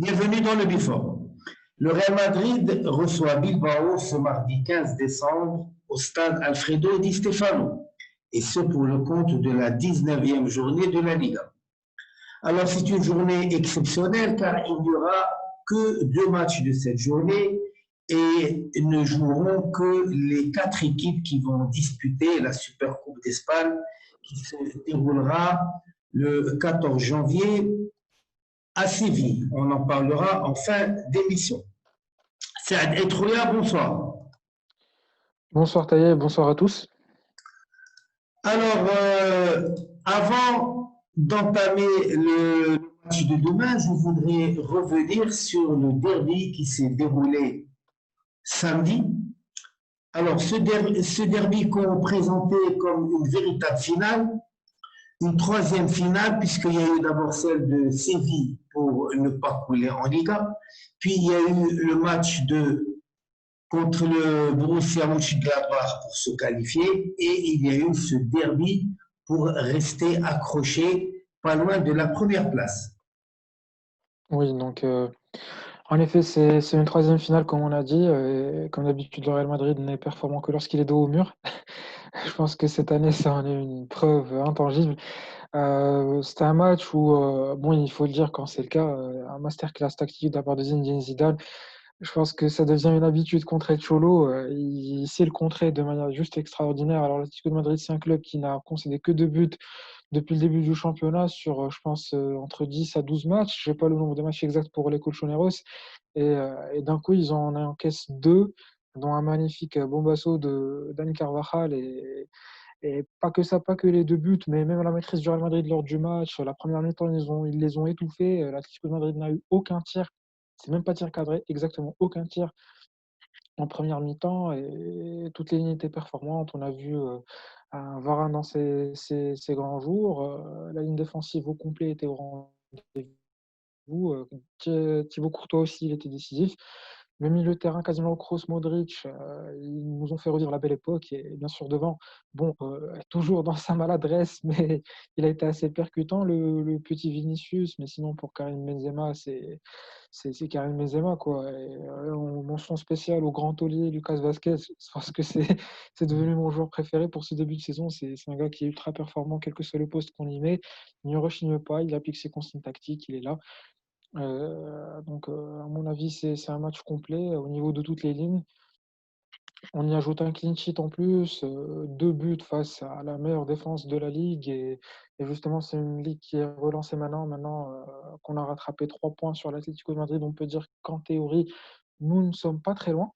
Bienvenue dans le Before. Le Real Madrid reçoit Bilbao ce mardi 15 décembre au stade Alfredo Di Stefano, et ce pour le compte de la 19e journée de la Liga. Alors c'est une journée exceptionnelle car il n'y aura que deux matchs de cette journée et ne joueront que les quatre équipes qui vont disputer la Supercoupe d'Espagne qui se déroulera le 14 janvier à Séville. On en parlera en fin d'émission. Saad Etrouya, bonsoir. Bonsoir Taïeb, bonsoir à tous. Alors, avant d'entamer le match de demain, je voudrais revenir sur le derby qui s'est déroulé samedi. Alors, ce derby qu'on présentait comme une véritable finale, une troisième finale, puisqu'il y a eu d'abord celle de Séville pour ne pas couler en Liga, puis il y a eu le match contre le Borussia Mönchengladbach pour se qualifier, et il y a eu ce derby pour rester accroché pas loin de la première place. Oui, donc en effet, c'est une troisième finale, comme on a dit. Et comme d'habitude, le Real Madrid n'est performant que lorsqu'il est dos au mur. Je pense que cette année, ça en est une preuve intangible. C'était un match où, bon, il faut le dire quand c'est le cas, un masterclass tactique de la part de Zinedine Zidane. Je pense que ça devient une habitude contre El Cholo. Il sait le contrer de manière juste extraordinaire. Alors, l'Atlético de Madrid, c'est un club qui n'a concédé que 2 buts depuis le début du championnat sur, je pense, entre 10 à 12 matchs. Je n'ai pas le nombre de matchs exacts pour les Colchoneros. Et d'un coup, ils en encaissent deux, dont un magnifique bombasso de Dani Carvajal. Et pas que ça, pas que les 2 buts, mais même la maîtrise du Real Madrid lors du match. La première mi-temps, ils les ont étouffés. L'Atlético de Madrid n'a eu aucun tir. C'est même pas tir cadré, exactement aucun tir en première mi-temps. Et toutes les lignes étaient performantes. On a vu un Varane dans ses grands jours. La ligne défensive au complet était au rendez-vous. Thibaut Courtois aussi, il était décisif. Le milieu de terrain, quasiment Kroos, Modric, ils nous ont fait revivre la belle époque. Et bien sûr, devant, bon, toujours dans sa maladresse, mais il a été assez percutant, le petit Vinicius. Mais sinon, pour Karim Benzema, c'est Karim Benzema, quoi. Et, mention spéciale au grand taulier Lucas Vasquez, parce que c'est devenu mon joueur préféré pour ce début de saison. C'est un gars qui est ultra performant, quel que soit le poste qu'on y met. Il ne rechigne pas, il applique ses consignes tactiques, il est là. Donc, à mon avis, c'est un match complet au niveau de toutes les lignes. On y ajoute un clean sheet en plus, 2 buts face à la meilleure défense de la ligue. Et justement, c'est une ligue qui est relancée maintenant. Maintenant qu'on a rattrapé 3 points sur l'Atlético de Madrid, on peut dire qu'en théorie, nous ne sommes pas très loin.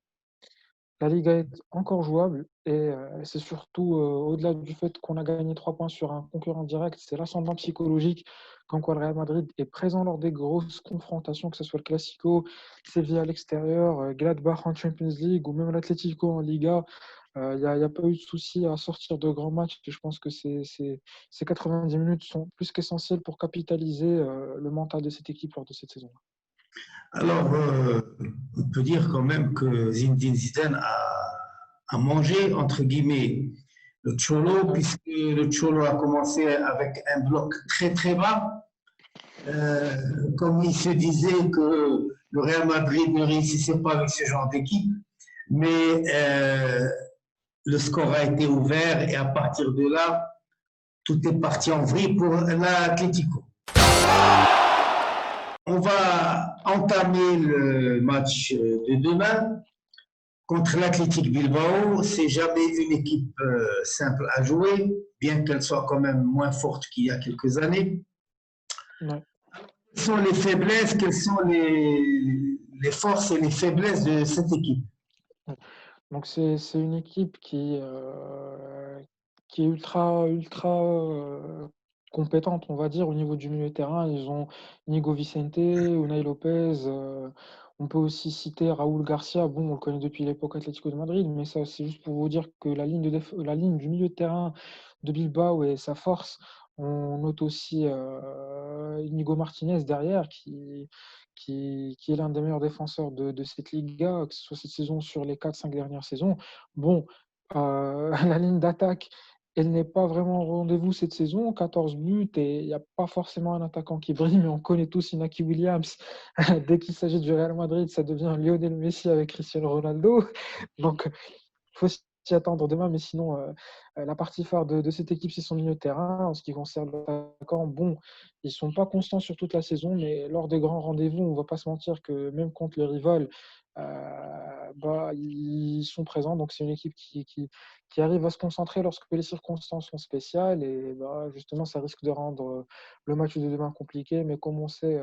La Liga est encore jouable et c'est surtout au-delà du fait qu'on a gagné 3 points sur un concurrent direct, c'est l'ascendant psychologique quand quoi le Real Madrid est présent lors des grosses confrontations, que ce soit le Classico, Sevilla à l'extérieur, Gladbach en Champions League ou même l'Atlético en Liga. Il n'y a pas eu de souci à sortir de grands matchs et je pense que ces 90 minutes sont plus qu'essentielles pour capitaliser le mental de cette équipe lors de cette saison-là. Alors, on peut dire quand même que Zinedine Zidane a mangé, entre guillemets, le Cholo, puisque le Cholo a commencé avec un bloc très très bas. Comme il se disait que le Real Madrid ne réussissait pas avec ce genre d'équipe, mais le score a été ouvert et à partir de là, tout est parti en vrille pour l'Atlético. On va entamer le match de demain contre l'Athletic Bilbao. C'est jamais une équipe simple à jouer, bien qu'elle soit quand même moins forte qu'il y a quelques années. Ouais. Quelles sont les faiblesses, quelles sont les forces et les faiblesses de cette équipe? Donc c'est une équipe qui est ultra compétente, on va dire, au niveau du milieu de terrain. Ils ont Nico Vicente, Unai Lopez. On peut aussi citer Raúl Garcia. Bon, on le connaît depuis l'époque Atlético de Madrid, mais ça, c'est juste pour vous dire que la ligne du milieu de terrain de Bilbao est sa force. On note aussi Inigo Martinez derrière, qui est l'un des meilleurs défenseur de cette Liga, que ce soit cette saison sur les 4-5 dernières saisons. Bon, la ligne d'attaque elle n'est pas vraiment au rendez-vous cette saison. 14 buts et il n'y a pas forcément un attaquant qui brille, mais on connaît tous Inaki Williams. Dès qu'il s'agit du Real Madrid, ça devient Lionel Messi avec Cristiano Ronaldo. Donc, il faut s'y attendre demain, mais sinon, la partie phare de cette équipe, c'est son milieu de terrain. En ce qui concerne l'attaquant, bon, ils ne sont pas constants sur toute la saison, mais lors des grands rendez-vous, on ne va pas se mentir que même contre le rival, ils sont présents. Donc, c'est une équipe qui arrive à se concentrer lorsque les circonstances sont spéciales. Et justement, ça risque de rendre le match de demain compliqué. Mais comme on sait,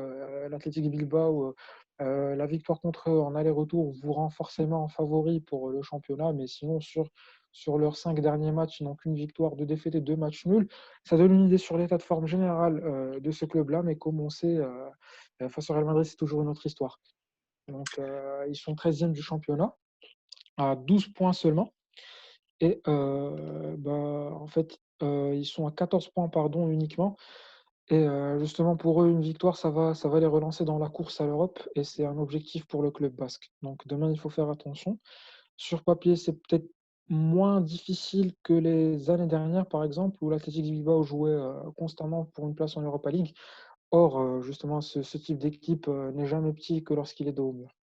l'Athletic Bilbao, la victoire contre eux en aller-retour vous rend forcément favori pour le championnat, mais sinon sur leurs 5 derniers matchs, ils n'ont qu'une victoire, 2 défaites et 2 matchs nuls. Ça donne une idée sur l'état de forme général de ce club-là, mais comme on sait, face au Real Madrid, c'est toujours une autre histoire. Donc ils sont 13e du championnat, à 12 points seulement. Et en fait, ils sont à 14 points pardon, uniquement. Et justement, pour eux, une victoire, ça va les relancer dans la course à l'Europe et c'est un objectif pour le club basque. Donc demain, il faut faire attention. Sur papier, c'est peut-être moins difficile que les années dernières, par exemple, où l'Athletic Bilbao jouait constamment pour une place en Europa League. Or, justement, ce type d'équipe n'est jamais petit que lorsqu'il est dos au mur.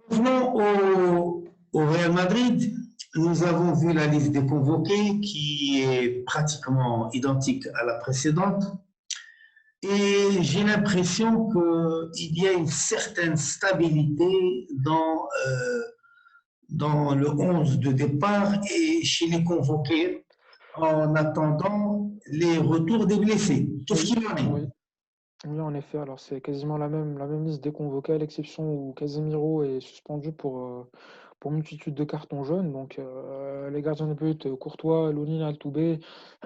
Revenons au Real Madrid. Nous avons vu la liste des convoqués qui est pratiquement identique à la précédente. Et j'ai l'impression qu'il y a une certaine stabilité dans le 11 de départ et chez les convoqués en attendant les retours des blessés. Qu'est-ce Oui, qu'il en est? oui. Oui, en effet. Alors, c'est quasiment la même liste des convoqués, à l'exception où Casemiro est suspendu pour multitude de cartons jaunes. Donc, les gardiens de but, Courtois, Lunin, Altoubé,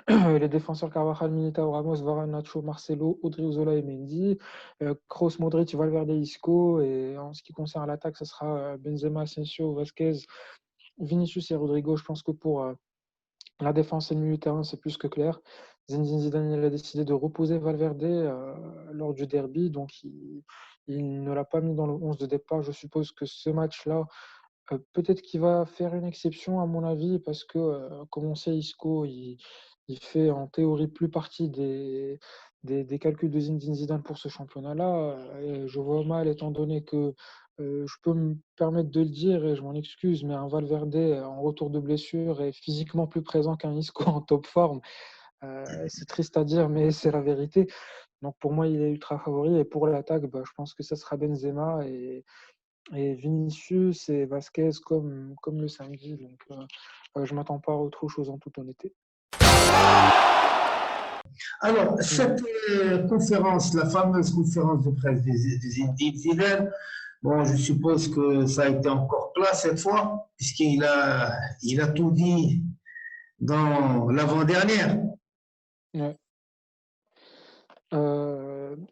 les défenseurs Carvajal, Militao, Ramos, Varane, Nacho, Marcelo, Odriozola et Mendy, Kroos, Modric, Valverde, Isco. Et en ce qui concerne l'attaque, ce sera Benzema, Asensio, Vasquez, Vinicius et Rodrigo. Je pense que pour la défense et le milieu de terrain, c'est plus que clair. Zinedine Zidane il a décidé de reposer Valverde lors du derby, donc il ne l'a pas mis dans le 11 de départ. Je suppose que ce match-là, peut-être qu'il va faire une exception à mon avis, parce que, comme on sait, Isco, il fait en théorie plus partie des calculs de Zinedine Zidane pour ce championnat-là. Et je vois mal, étant donné que je peux me permettre de le dire et je m'en excuse, mais un Valverde en retour de blessure est physiquement plus présent qu'un Isco en top forme. C'est triste à dire, mais c'est la vérité. Donc pour moi, il est ultra favori. Et pour l'attaque, je pense que ça sera Benzema et Vinicius et Vasquez comme le samedi. Donc je ne m'attends pas à autre chose en toute honnêteté. Alors, cette conférence, la fameuse conférence de presse de Zinedine Zidane, bon, je suppose que ça a été encore plat cette fois, puisqu'il a tout dit dans l'avant-dernière. Ouais.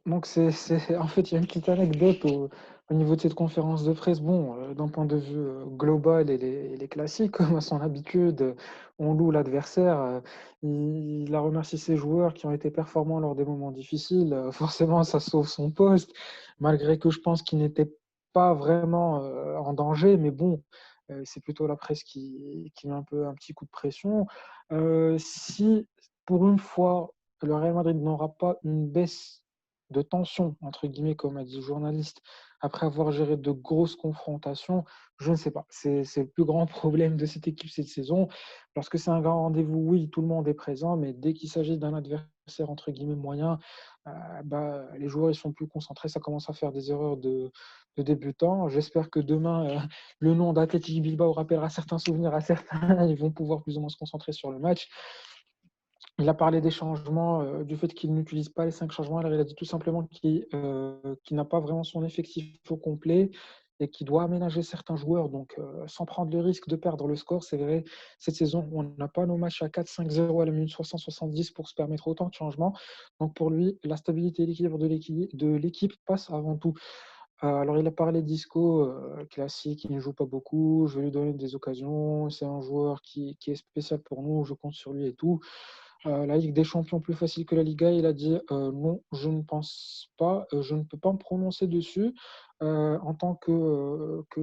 Donc en fait, il y a une petite anecdote au niveau de cette conférence de presse. Bon, d'un point de vue global, elle est classique, comme à son habitude. On loue l'adversaire. Il a remercié ses joueurs qui ont été performants lors des moments difficiles. Forcément, ça sauve son poste, malgré que je pense qu'il n'était pas vraiment en danger. Mais bon, c'est plutôt la presse qui met un petit coup de pression. Si pour une fois, le Real Madrid n'aura pas une baisse de tension, entre guillemets, comme a dit le journaliste, après avoir géré de grosses confrontations, je ne sais pas. C'est le plus grand problème de cette équipe cette saison. Lorsque c'est un grand rendez-vous, oui, tout le monde est présent, mais dès qu'il s'agit d'un adversaire, entre guillemets, moyen, les joueurs ils sont plus concentrés, ça commence à faire des erreurs de débutants. J'espère que demain, le nom d'Athletic Bilbao rappellera certains souvenirs à certains, ils vont pouvoir plus ou moins se concentrer sur le match. Il a parlé des changements, du fait qu'il n'utilise pas les 5 changements. Alors, il a dit tout simplement qu'il n'a pas vraiment son effectif au complet et qu'il doit aménager certains joueurs, donc sans prendre le risque de perdre le score. C'est vrai, cette saison, on n'a pas nos matchs à 4-5-0 à la minute 60-70 pour se permettre autant de changements. Donc pour lui, la stabilité et l'équilibre de l'équipe passe avant tout. Alors il a parlé d'Isco, classique, il ne joue pas beaucoup, je vais lui donner des occasions, c'est un joueur qui est spécial pour nous, je compte sur lui et tout. La Ligue des Champions plus facile que la Liga, il a dit non, je ne pense pas, je ne peux pas me prononcer dessus.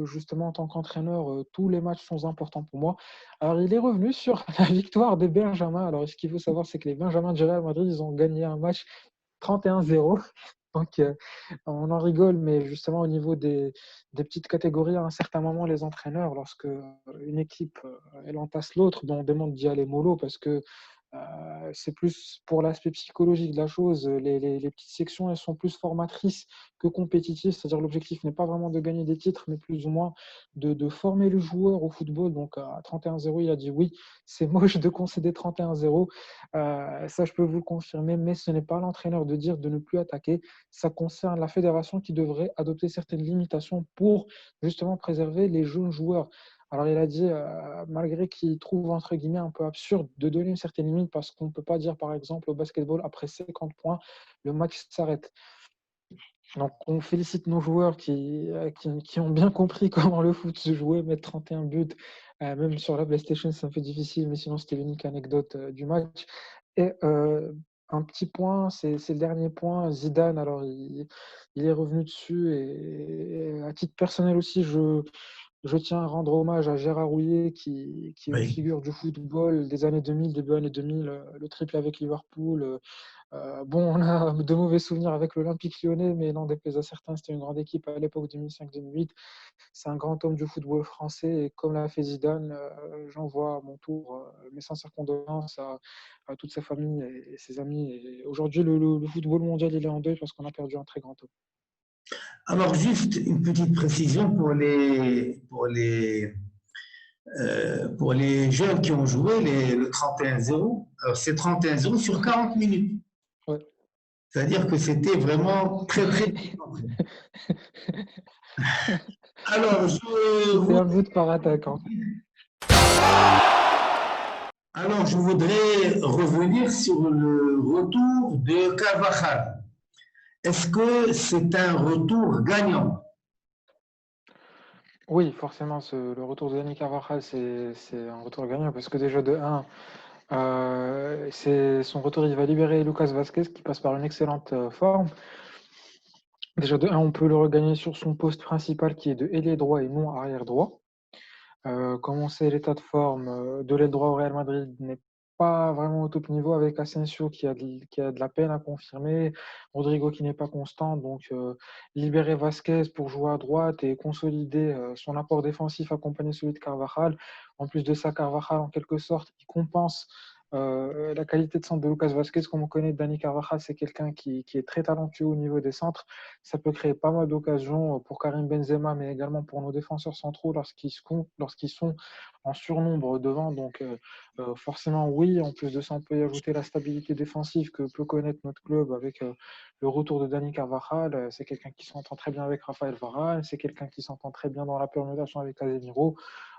justement en tant qu'entraîneur, tous les matchs sont importants pour moi. Alors, il est revenu sur la victoire des Benjamins. Alors, ce qu'il faut savoir, c'est que les Benjamins du Real Madrid, ils ont gagné un match 31-0. Donc, on en rigole, mais justement, au niveau des petites catégories, à un certain moment, les entraîneurs, lorsque une équipe elle entasse l'autre, ben, on demande d'y aller mollo parce que c'est plus pour l'aspect psychologique de la chose. Les petites sections, elles sont plus formatrices que compétitives, c'est-à-dire l'objectif n'est pas vraiment de gagner des titres, mais plus ou moins de former le joueur au football. Donc à 31-0, il a dit oui, c'est moche de concéder 31-0. Ça, je peux vous le confirmer, mais ce n'est pas l'entraîneur de dire de ne plus attaquer. Ça concerne la fédération qui devrait adopter certaines limitations pour justement préserver les jeunes joueurs. Alors, il a dit, malgré qu'il trouve entre guillemets un peu absurde de donner une certaine limite, parce qu'on ne peut pas dire, par exemple, au basketball, après 50 points, le match s'arrête. Donc, on félicite nos joueurs qui ont bien compris comment le foot se jouait, mettre 31 buts, même sur la PlayStation, c'est un peu difficile, mais sinon, c'était l'unique anecdote du match. Et un petit point, c'est le dernier point, Zidane, alors il est revenu dessus, et à titre personnel aussi, je tiens à rendre hommage à Gérard Houllier, qui est une Oui. figure du football des années 2000, début années 2000, le triple avec Liverpool. Bon, on a de mauvais souvenirs avec l'Olympique Lyonnais, mais n'en déplaise à certains, c'était une grande équipe à l'époque 2005-2008. C'est un grand homme du football français, et comme l'a fait Zidane, j'envoie à mon tour mes sincères condoléances à toute sa famille et ses amis. Et aujourd'hui, le football mondial, il est en deuil parce qu'on a perdu un très grand homme. Alors, juste une petite précision pour les jeunes qui ont joué le 31-0. Alors, c'est 31-0 sur 40 minutes. Ouais. C'est-à-dire que c'était vraiment très, très concentré. Alors, C'est un but par attaque, en fait. je voudrais revenir sur le retour de Carvajal. Est-ce que c'est un retour gagnant? Oui, forcément, le retour de Dani Carvajal, c'est un retour gagnant parce que déjà de 1, son retour, il va libérer Lucas Vazquez qui passe par une excellente forme. Déjà de 1, on peut le regagner sur son poste principal qui est de ailier droit et non arrière droit. Comme on sait, l'état de forme de l'aile droit au Real Madrid n'est pas vraiment au top niveau, avec Asensio qui a de la peine à confirmer, Rodrigo qui n'est pas constant. Donc, libérer Vasquez pour jouer à droite et consolider son apport défensif accompagné celui de Carvajal. En plus de ça, Carvajal, en quelque sorte, il compense la qualité de centre de Lucas Vasquez. Comme on connaît, Dani Carvajal, c'est quelqu'un qui est très talentueux au niveau des centres. Ça peut créer pas mal d'occasions pour Karim Benzema, mais également pour nos défenseurs centraux lorsqu'ils sont en surnombre devant. Donc, forcément, oui. En plus de ça, on peut y ajouter la stabilité défensive que peut connaître notre club avec le retour de Dani Carvajal. C'est quelqu'un qui s'entend très bien avec Raphaël Varane. C'est quelqu'un qui s'entend très bien dans la permutation avec Casemiro.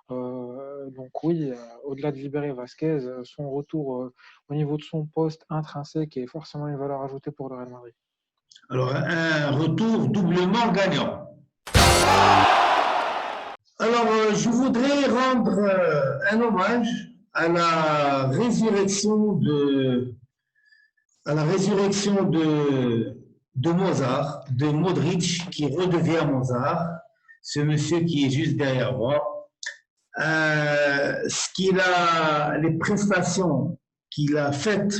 Donc oui, au-delà de libérer Vasquez, son retour au niveau de son poste intrinsèque est forcément une valeur ajoutée pour le Real Madrid. Alors, un retour doublement gagnant. Alors, je voudrais rendre un hommage à la résurrection de Mozart, de Modric, qui redevient Mozart, ce monsieur qui est juste derrière moi. Les prestations qu'il a faites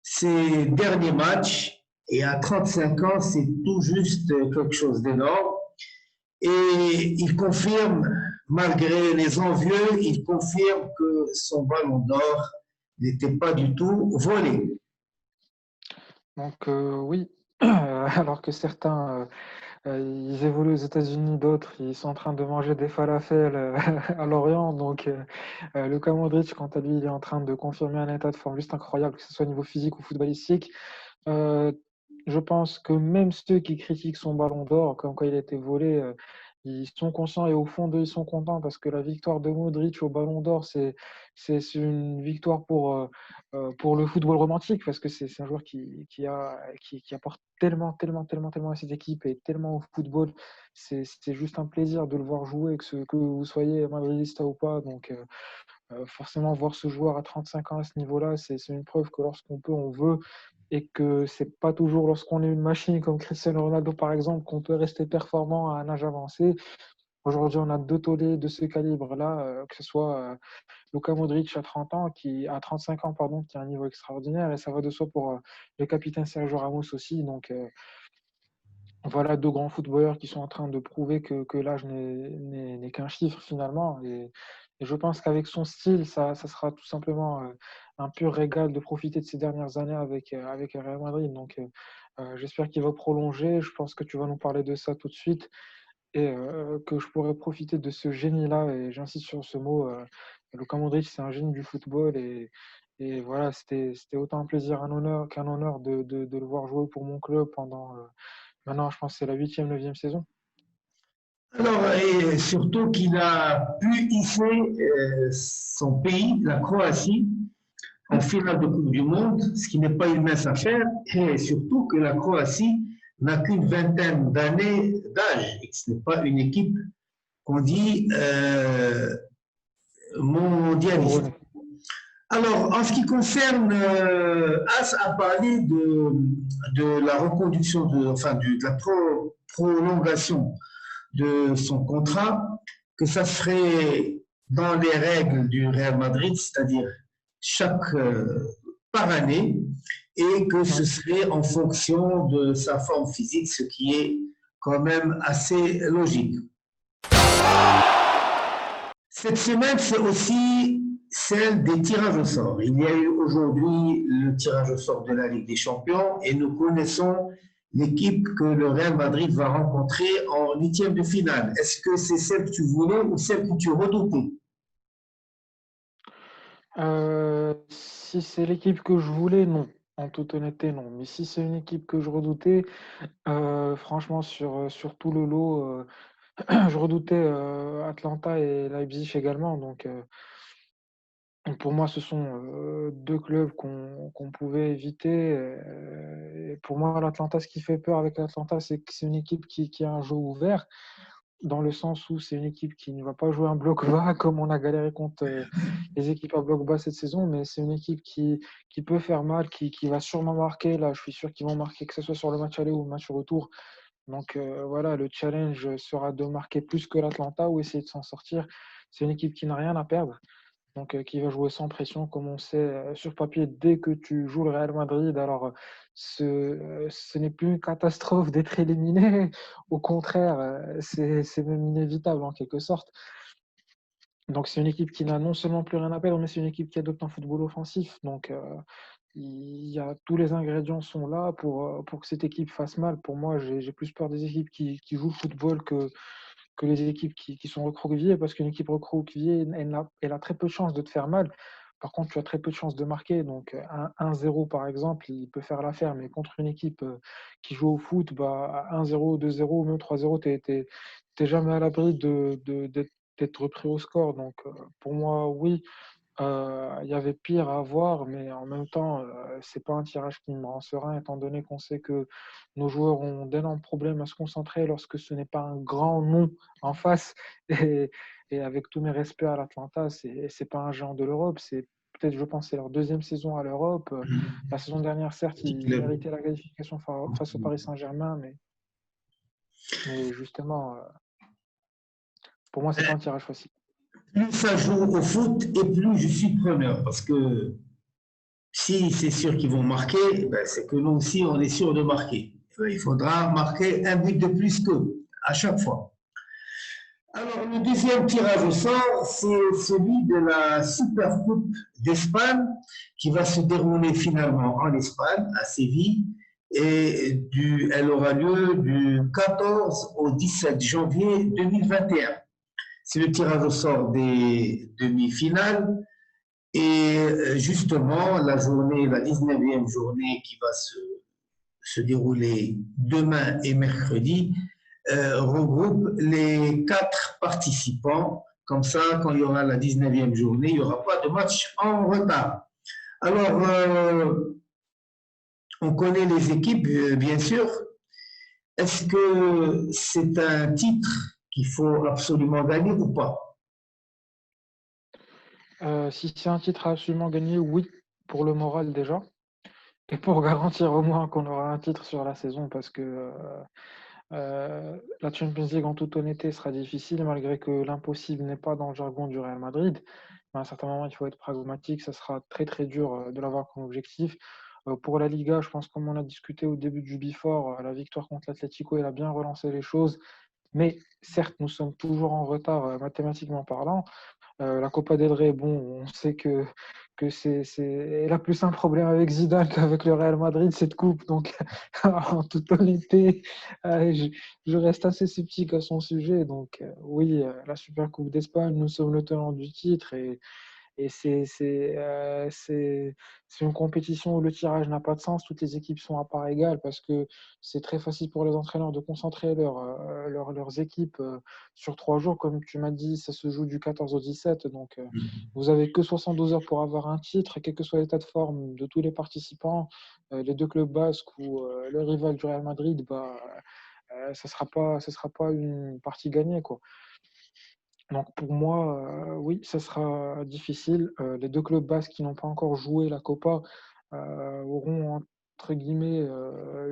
ces derniers matchs, et à 35 ans, c'est tout juste quelque chose d'énorme. Et il confirme, malgré les envieux, il confirme que son ballon d'or n'était pas du tout volé. Donc oui, alors que certains ils évoluent aux États-Unis, d'autres ils sont en train de manger des falafels à Lorient. Donc Luka Modric, quant à lui, il est en train de confirmer un état de forme juste incroyable, que ce soit au niveau physique ou footballistique. Euh, je pense que même ceux qui critiquent son ballon d'or, comme quand il a été volé, ils sont conscients et au fond d'eux, ils sont contents parce que la victoire de Modric au ballon d'or, c'est une victoire pour le football romantique parce que c'est un joueur qui apporte tellement à cette équipe et tellement au football. C'est juste un plaisir de le voir jouer, que vous soyez madridista ou pas. Donc, forcément, voir ce joueur à 35 ans à ce niveau-là, c'est une preuve que lorsqu'on peut, on veut. et que c'est pas toujours lorsqu'on est une machine comme Cristiano Ronaldo par exemple qu'on peut rester performant à un âge avancé. Aujourd'hui, on a deux tollés de ce calibre-là, que ce soit Luka Modric à 30 ans, à 35 ans, pardon, qui a un niveau extraordinaire, et ça va de soi pour le capitaine Sergio Ramos aussi. Donc voilà deux grands footballeurs qui sont en train de prouver que l'âge n'est qu'un chiffre finalement. Et je pense qu'avec son style, ça sera tout simplement un pur régal de profiter de ces dernières années avec le Real Madrid. Donc j'espère qu'il va prolonger. Je pense que tu vas nous parler de ça tout de suite et que je pourrais profiter de ce génie-là. Et j'insiste sur ce mot. Luka Modric, c'est un génie du football et voilà, c'était autant un plaisir qu'un honneur de le voir jouer pour mon club pendant maintenant, je pense que c'est la 8e, 9e saison. Alors, et surtout qu'il a pu hisser son pays, la Croatie, en finale de Coupe du Monde, ce qui n'est pas une mince affaire, et surtout que la Croatie n'a qu'une vingtaine d'années d'âge, et que ce n'est pas une équipe qu'on dit mondialiste. Couronné. Alors, en ce qui concerne, As a parlé de la reconduction, de la prolongation de son contrat, que ça serait dans les règles du Real Madrid, c'est-à-dire chaque par année, et que ce Ouais. serait en fonction de sa forme physique, ce qui est quand même assez logique. Cette semaine, c'est aussi celle des tirages au sort. Il y a eu aujourd'hui le tirage au sort de la Ligue des Champions et nous connaissons l'équipe que le Real Madrid va rencontrer en huitième de finale. Est-ce que c'est celle que tu voulais ou celle que tu redoutais? Si c'est l'équipe que je voulais, non. En toute honnêteté, non. Mais si c'est une équipe que je redoutais, franchement, sur tout le lot, je redoutais Atlanta et Leipzig également. Donc, pour moi, ce sont deux clubs qu'on pouvait éviter. Et pour moi, l'Atlanta, ce qui fait peur avec l'Atlanta, c'est que c'est une équipe qui a un jeu ouvert, dans le sens où c'est une équipe qui ne va pas jouer un bloc bas comme on a galéré contre les équipes à bloc bas cette saison, mais c'est une équipe qui peut faire mal, qui va sûrement marquer. Là, je suis sûr qu'ils vont marquer, que ce soit sur le match aller ou le match retour. Donc voilà, le challenge sera de marquer plus que l'Atlanta ou essayer de s'en sortir. C'est une équipe qui n'a rien à perdre, donc qui va jouer sans pression, comme on sait sur papier, dès que tu joues le Real Madrid, alors ce n'est plus une catastrophe d'être éliminé, au contraire, c'est même inévitable en quelque sorte. Donc c'est une équipe qui n'a non seulement plus rien à perdre, mais c'est une équipe qui adopte un football offensif. Donc tous les ingrédients sont là pour que cette équipe fasse mal. Pour moi, j'ai plus peur des équipes qui jouent le football que les équipes qui sont recroquevillées, parce qu'une équipe recroquevillée, elle a très peu de chances de te faire mal. Par contre, tu as très peu de chances de marquer. Donc, un 1-0, par exemple, il peut faire l'affaire. Mais contre une équipe qui joue au foot, bah, 1-0, 2-0, même 3-0, tu n'es jamais à l'abri d'être repris au score. Donc, pour moi, oui, il y avait pire à voir, mais en même temps, c'est pas un tirage qui me rend serein, étant donné qu'on sait que nos joueurs ont d'énormes problèmes à se concentrer lorsque ce n'est pas un grand nom en face. Et, et avec tous mes respects à l'Atlanta, c'est pas un géant de l'Europe, c'est peut-être, je pense, c'est leur deuxième saison à l'Europe. La saison dernière, certes, Petit ils club. méritaient la qualification face au Paris Saint-Germain, mais justement, pour moi, c'est pas un tirage facile. Plus ça joue au foot et plus je suis preneur parce que si c'est sûr qu'ils vont marquer, ben c'est que nous aussi on est sûr de marquer. Il faudra marquer un but de plus qu'eux à chaque fois. Alors, le deuxième tirage au sort, c'est celui de la Super Coupe d'Espagne qui va se dérouler finalement en Espagne, à Séville, et elle aura lieu du 14 au 17 janvier 2021. C'est le tirage au sort des demi-finales et justement la 19e journée qui va se dérouler demain et mercredi, regroupe les 4 participants. Comme ça, quand il y aura la 19e journée, il n'y aura pas de match en retard. Alors, on connaît les équipes, bien sûr. Est-ce que c'est un titre qu'il faut absolument gagner ou pas? Si c'est un titre à absolument gagner, oui, pour le moral déjà. Et pour garantir au moins qu'on aura un titre sur la saison, parce que la Champions League, en toute honnêteté, sera difficile, malgré que l'impossible n'est pas dans le jargon du Real Madrid. Mais à un certain moment, il faut être pragmatique. Ça sera très très dur de l'avoir comme objectif. Pour la Liga, je pense, comme on a discuté au début du Before, la victoire contre l'Atlético, elle a bien relancé les choses. Mais certes, nous sommes toujours en retard mathématiquement parlant. La Copa del Rey, bon, on sait que elle a plus un problème avec Zidane qu'avec le Real Madrid, cette coupe. Donc, en toute honnêteté, je reste assez sceptique à son sujet. Donc, oui, la Super Coupe d'Espagne, nous sommes le tenant du titre et c'est une compétition où le tirage n'a pas de sens. Toutes les équipes sont à part égale parce que c'est très facile pour les entraîneurs de concentrer leurs équipes sur 3 jours. Comme tu m'as dit, ça se joue du 14 au 17. Donc, vous avez que 72 heures pour avoir un titre, quel que soit l'état de forme de tous les participants, les deux clubs basques ou le rival du Real Madrid, bah, ça sera pas une partie gagnée, quoi. Donc pour moi, oui, ça sera difficile. Les deux clubs basques qui n'ont pas encore joué la Copa auront entre guillemets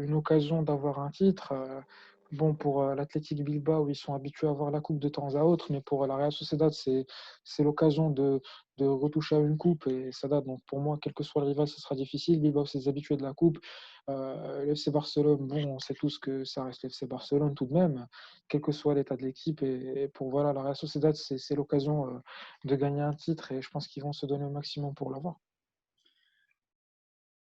une occasion d'avoir un titre. Bon, pour l'Athletic Bilbao, ils sont habitués à avoir la coupe de temps à autre, mais pour la Real Sociedad, c'est l'occasion de retoucher à une coupe et ça date. Donc pour moi, quel que soit le rival, ce sera difficile. Bilbao, c'est des habitués de la coupe. Le FC Barcelone, bon, on sait tous que ça reste le FC Barcelone tout de même, quel que soit l'état de l'équipe. Et pour voilà, la Real Sociedad, c'est l'occasion de gagner un titre et je pense qu'ils vont se donner au maximum pour l'avoir.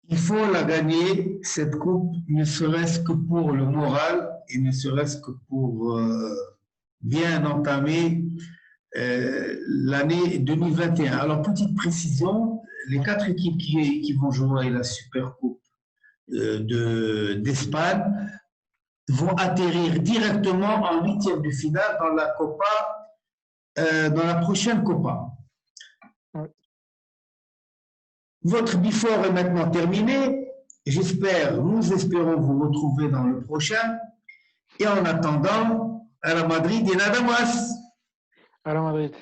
Il faut la gagner, cette coupe, ne serait-ce que pour le moral et ne serait-ce que pour bien entamer l'année 2021. Alors, petite précision, les 4 équipes qui vont jouer la Super Coupe d'Espagne vont atterrir directement en huitième de finale dans la Copa, dans la prochaine Copa. Ouais. Votre before est maintenant terminé. Nous espérons vous retrouver dans le prochain. Et en attendant, à la Madrid et nada más. À la Madrid.